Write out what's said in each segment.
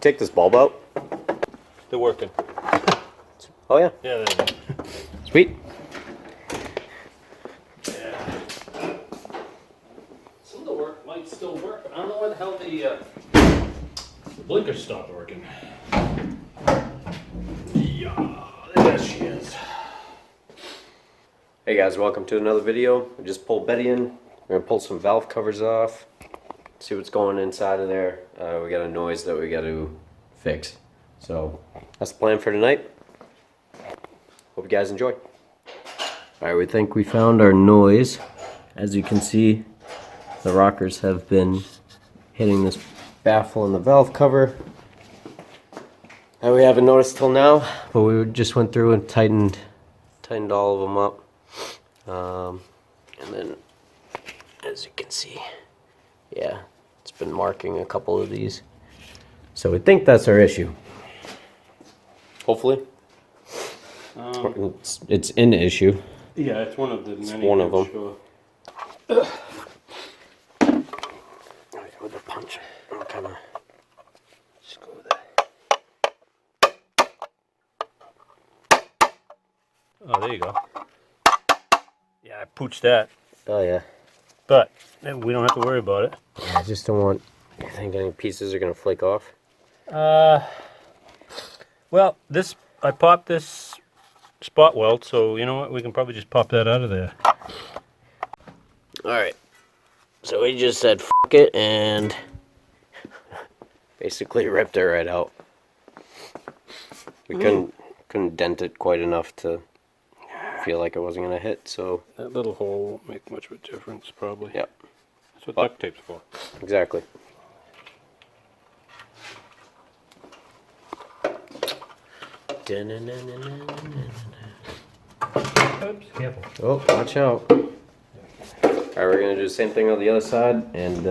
take this bulb out? They're working. Oh yeah. Yeah, they do. Sweet. Yeah. Some of the work might still work, but I don't know where the hell the blinker stopped working. Yeah, there she is. Hey guys, welcome to another video. We just pulled Betty in. We're gonna pull some valve covers off. See what's going inside of there. We got a noise that we got to fix. So that's the plan for tonight. Hope you guys enjoy. Alright, we think we found our noise. As you can see, the rockers have been hitting this baffle and the valve cover. And we haven't noticed till now, but we just went through and tightened all of them up. And then, as you can see, yeah, it's been marking a couple of these. So we think that's our issue. Hopefully. It's an issue. Yeah, it's one of the many. It's one of them. Sure. With the punch, I'll kind of screw that. Oh, there you go. Yeah, I pooched that. Oh yeah. But we don't have to worry about it. Yeah, I just don't want. I think any pieces are gonna flake off. Well, I popped this spot weld, so you know what? We can probably just pop that out of there. All right. So we just said "F it" and basically ripped it right out. We couldn't dent it quite enough to feel like it wasn't gonna hit. So that little hole won't make much of a difference, probably. Yep. That's what duct tape's for. Exactly. Oops, careful. Oh, watch out. Alright, we're gonna do the same thing on the other side, and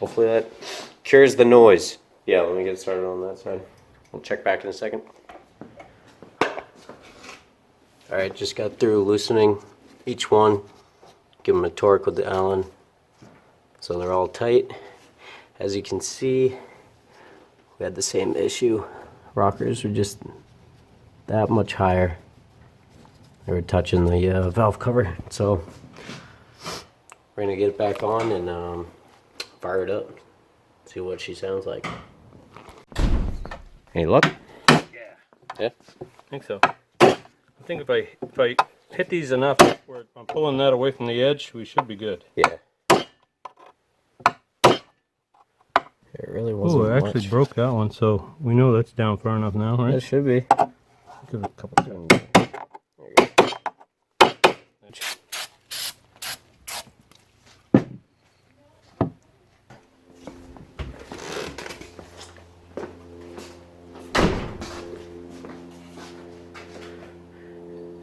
hopefully that cures the noise. Yeah, let me get started on that side. We'll check back in a second. Alright, just got through loosening each one. Give them a torque with the Allen. So they're all tight. As you can see, we had the same issue. Rockers were just that much higher. They were touching the valve cover. So we're gonna get it back on and fire it up. See what she sounds like. Any luck? Yeah. Yeah? I think so. I think if I hit these enough where I'm pulling that away from the edge, we should be good. Yeah. It really wasn't Oh, I actually much. broke that one, so we know that's down far enough now, right? It should be. Give it a couple seconds. There you go.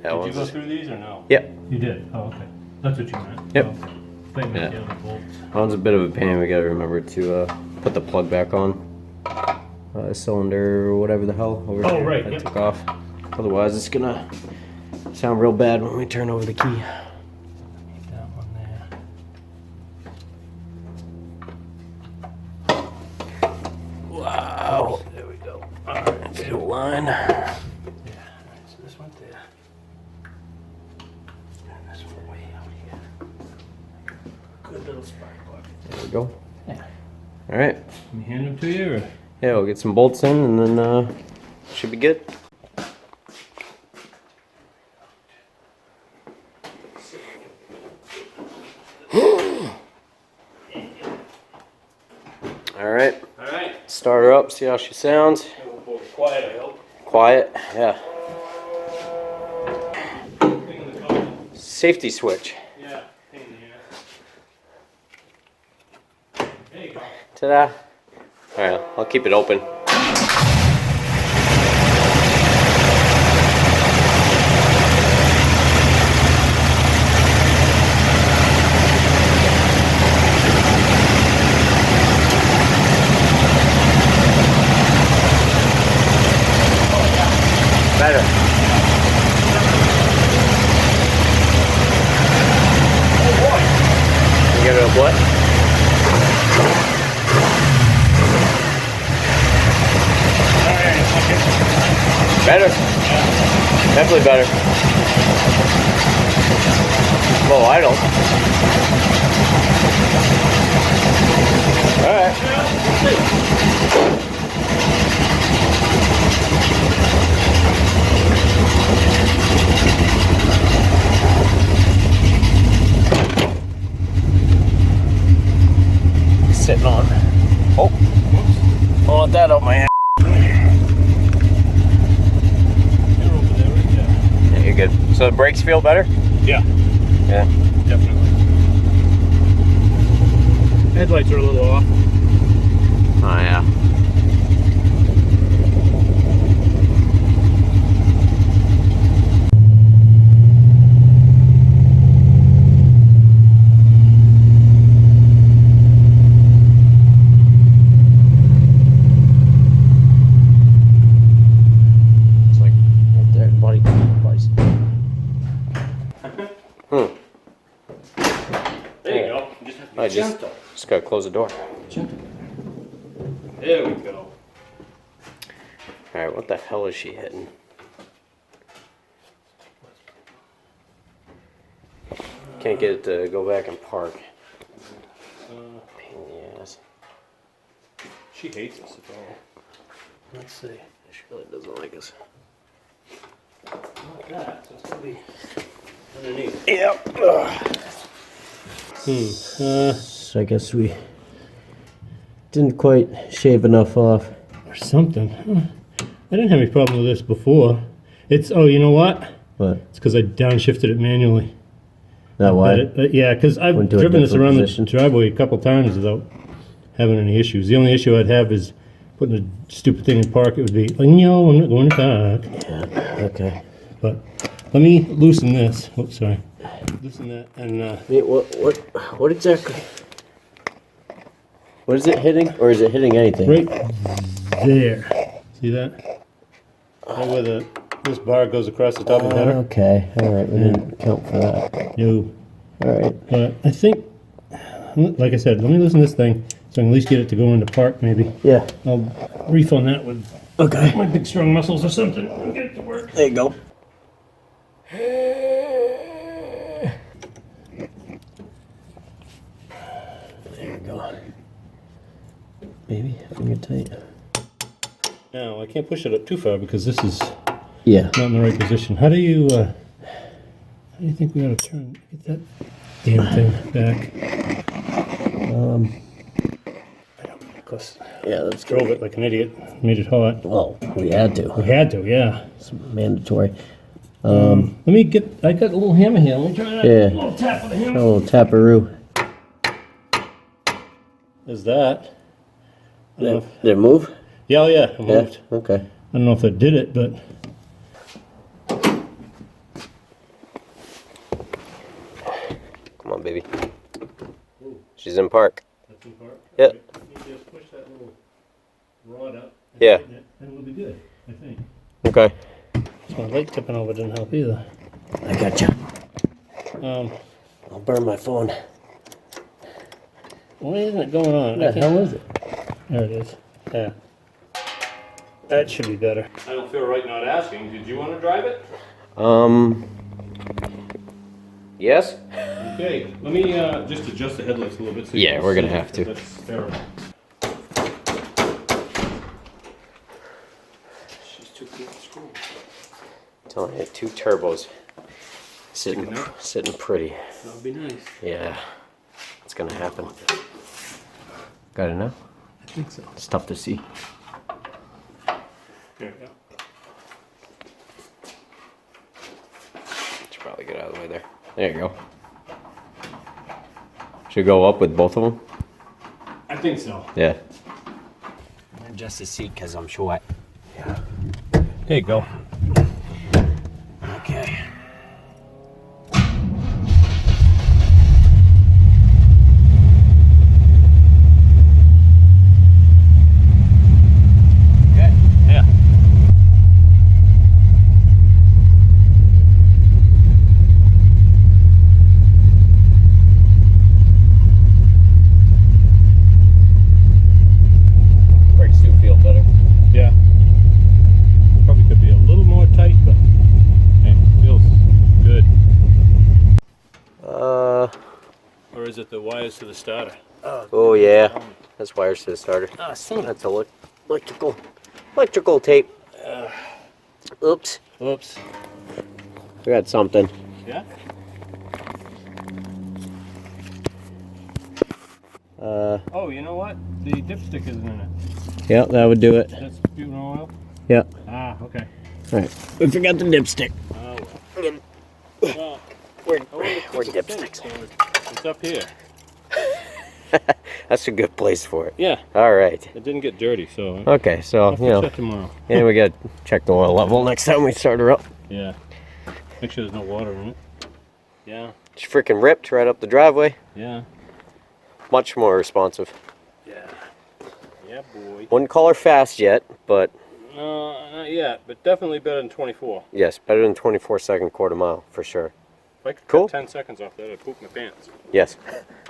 Did you go through these or no? Yep. You did? Oh, okay. That's what you meant. Yep. Oh, okay. They make Yeah. the other bolts. That one's a bit of a pain. We gotta remember to put the plug back on. Cylinder or whatever the hell over Oh, here right, that yep. took off. Otherwise, it's gonna sound real bad when we turn over the key. Need that one there. Wow. There we go. Alright. Good line. Yeah. Alright, so this went there. And this one way out here. Good little spark plug. There we go. Yeah. All right. Let me hand them to you, or? Yeah, we'll get some bolts in and then should be good. Alright, Alright. start her up, see how she sounds. Quiet, I hope. Quiet, yeah. Thing in the car. Safety switch. Yeah, pain in the ass. There you go. Ta-da. Alright, I'll keep it open. Better. Oh boy. You got a what? Better. Definitely better. Well, I don't. Alright. Sitting on. Oh. Don't let that out my ass. Yeah, you're good. So the brakes feel better? Yeah. Yeah. Definitely. Headlights are a little off. Oh yeah. It's like right there, buddy. There you go. You just have to be I gentle. just gotta close the door. Gentle. There we go. Alright, what the hell is she hitting? Can't get it to go back and park. Pain in the ass. She hates us at all. Let's see. She really doesn't like us. Like that, so it's gonna be underneath. Yep. So I guess we didn't quite shave enough off. Or something. Huh. I didn't have any problem with this before. It's, oh, you know what? But It's because I downshifted it manually. that why? Yeah, because I've Went to a driven this different around position. the driveway a couple times without having any issues. The only issue I'd have is putting the stupid thing in park. It would be, like, no, I'm not going to park. Yeah. Okay. But let me loosen this. Oh, sorry. Loosen that and Wait, what exactly? What is it hitting, or is it hitting anything? right there. See that? Right where this bar goes across the top of the header. Okay. All right. We didn't count for that. No. All right. But I think, like I said, let me loosen this thing so I can at least get it to go into park maybe. Yeah. I'll refund that with Okay. my big strong muscles or something. I'll get it to work. There you go. There you go. Maybe finger tight. Now, I can't push it up too far because this is Yeah. not in the right position. How do you think we ought to get that damn thing back? Of course, Yeah. That's drove it like an idiot, made it hot. Well, we had We to. had to, yeah. It's mandatory. Let me I got a little hammer here. Let me try that. Yeah. Little tap with a A hammer. little taparoo. There's that. I don't know if- Did it move? yeah, oh yeah, it Yeah. moved. Okay. I don't know if that did it, but Come on, baby. She's in park. that's in part. Yep. You just push that little rod up. and Yeah. tighten it, and we'll be good, I think. Okay. So my light tipping over didn't help either. I got you. Um, I'll burn my phone. why isn't it going on? What the hell is it? There it is. Yeah. That should be better. I don't feel right not asking. Did you want to drive it? Yes? Okay, let me just adjust the headlights a little bit. So you Yeah, can we're gonna see, have to. That's terrible. She's too cute to screw. Telling you, 2 turbos. Sitting Sticking out? sitting pretty. That would be nice. Yeah. It's gonna happen. Got it now? I think so. It's tough to see. There we go. Should probably get out of the way there. There you go. Should go up with both of them? I think so. Yeah. Adjust the seat because I'm short. There you go. Okay. Okay. Yeah. Brakes do feel better. Yeah. Probably could be a little is it the wires to the starter? Oh yeah, that's wires to the starter. Ah, son. That's electrical tape. Oops, Oops. I got something. Yeah? Oh, you know what? The dipstick isn't in it. Yeah, that would do it. That's funeral oil? Yeah. Ah, okay. Alright. We forgot the dipstick. Oh, well. Well, Where I wonder if it's dipsticks? so it's up here. That's a good place for it. Yeah. All right. It didn't get dirty, so Okay, so I'll you know, check tomorrow. and we got to check the oil level next time we start her up. Yeah. Make sure there's no water in it. Yeah. It's freaking ripped right up the driveway. Yeah. Much more responsive. Yeah. Yeah, boy. Wouldn't call her fast yet, but No, not yet, but definitely better than 24. yes, better than 24-second quarter mile for sure. If I could Cool. cut 10 seconds off that, I'd poop my pants. Yes.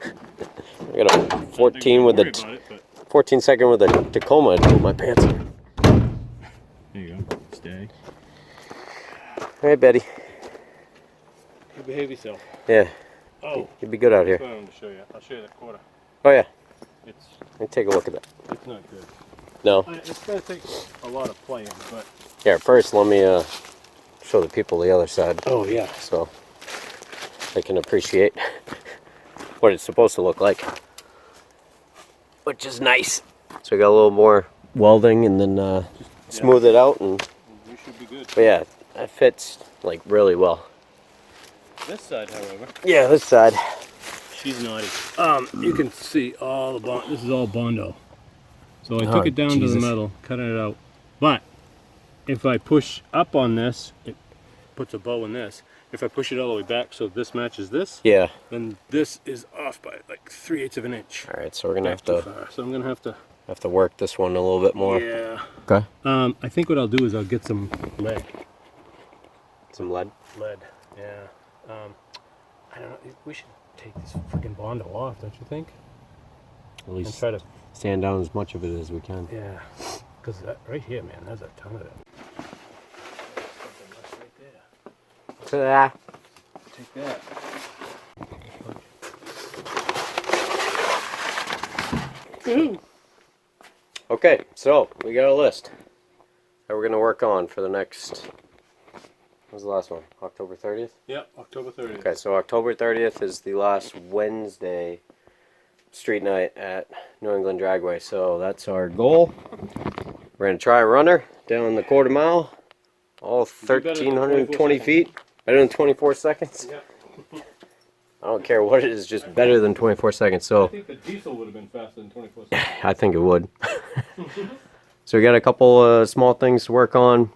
I got a 14 with Worry a about it, but 14-second with a Tacoma and poop my pants. there you go. Stay. All right, Betty. You behave yourself. Yeah, Oh, you'd be good out that's here. what I wanted to show you. I'll show you that quarter. Oh yeah, It's let me take a look at that. it's not good. No. It's gonna take a lot of playing, but Yeah, first let me show the people the other side oh yeah. so they can appreciate what it's supposed to look like, which is nice. So we got a little more welding and then smooth it out, and You should be good. but yeah, that fits like really well. This side, however, Yeah, this side. she's naughty. You can see all the bond. This is all Bondo. So I Oh, took it down to Jesus. the metal, cutting it out. But if I push up on this, it puts a bow in this. If I push it all the way back so this matches this, Yeah. then this is off by like 3/8 of an inch. All right, so we're gonna Back too far. So I'm gonna have to. work this one a little bit more. Yeah. Okay. I think what I'll do is I'll get some lead. Some lead. Lead. Yeah. I don't know. We should take this freaking Bondo off, don't you think? At And least try to. sand down as much of it as we can. Yeah. Because right here, man, there's a ton of it. Right there. Take that. Okay, so we got a list that we're gonna work on for the next. What was the last one? October 30th. Yep, October 30th. Okay, so October 30th is the last Wednesday street night at New England Dragway. So that's our goal. We're gonna try a runner down the quarter mile, all be better than 1,320 24 feet, better than 24 seconds. Yeah. I don't care what it is, just better than 24 seconds. I So think the diesel would have been faster than 24 seconds. I think it would. So we got a couple small things to work on,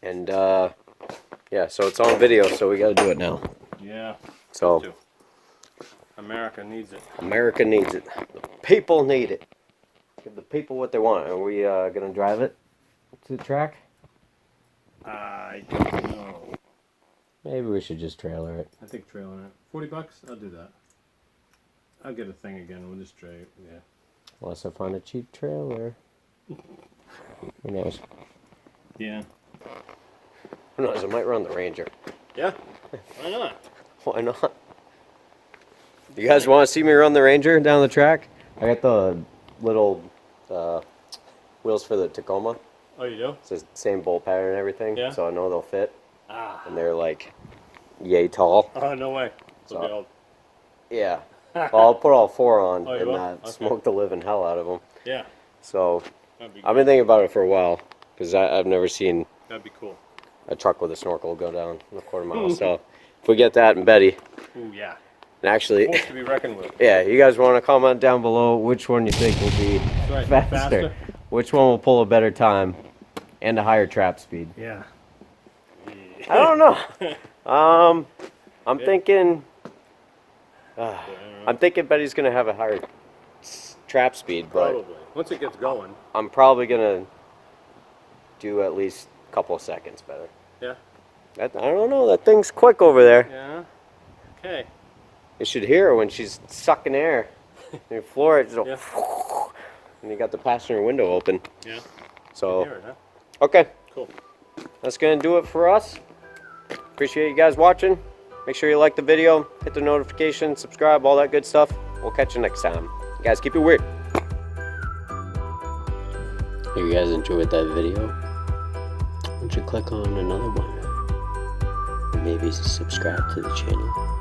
and yeah, so it's on video, so we got to do it now. Yeah. So Too. America needs it. America needs it. The people need it. Give the people what they want. Are we gonna drive it to the track? I don't know. Maybe we should just trailer it. I think trailing it. $40? I'll do that. I'll get a thing again. We'll just trade. Yeah. Unless I find a cheap trailer. Who knows? Yeah. Who knows? I might run the Ranger. Yeah. Why not? Why not? You guys want to see me run the Ranger down the track? I got the little wheels for the Tacoma. Oh, you do? It's the same bolt pattern and everything, Yeah. so I know they'll fit. Ah. And they're like yay tall. Oh, no way. So- Okay, Yeah. Well, I'll put all four on Oh, you and will? Okay. smoke the living hell out of them. yeah. So That'd be I've been thinking about it for a while because I've never seen That'd be cool. a truck with a snorkel go down a quarter mile. So if we get that and Betty, Ooh, yeah. and actually, Force to be reckoned with. yeah, you guys want to comment down below which one you think will be That's right. faster, which one will pull a better time and a higher trap speed. Yeah. I don't know. I'm thinking. I'm thinking Betty's gonna have a higher trap speed, but Probably. Once it gets going. I'm probably gonna do at least a couple of seconds better. Yeah. I don't know. That thing's quick over there. Yeah. Okay. You should hear her when she's sucking air. You floor it, just Yeah. and you got the passenger window open. Yeah. So Hear it, huh? okay, Cool. that's gonna do it for us. Appreciate you guys watching, Make sure you like the video, hit the notification, subscribe, all that good stuff. We'll catch you next time. You guys, keep it weird. If you guys enjoyed that video, why don't you click on another one? Maybe subscribe to the channel.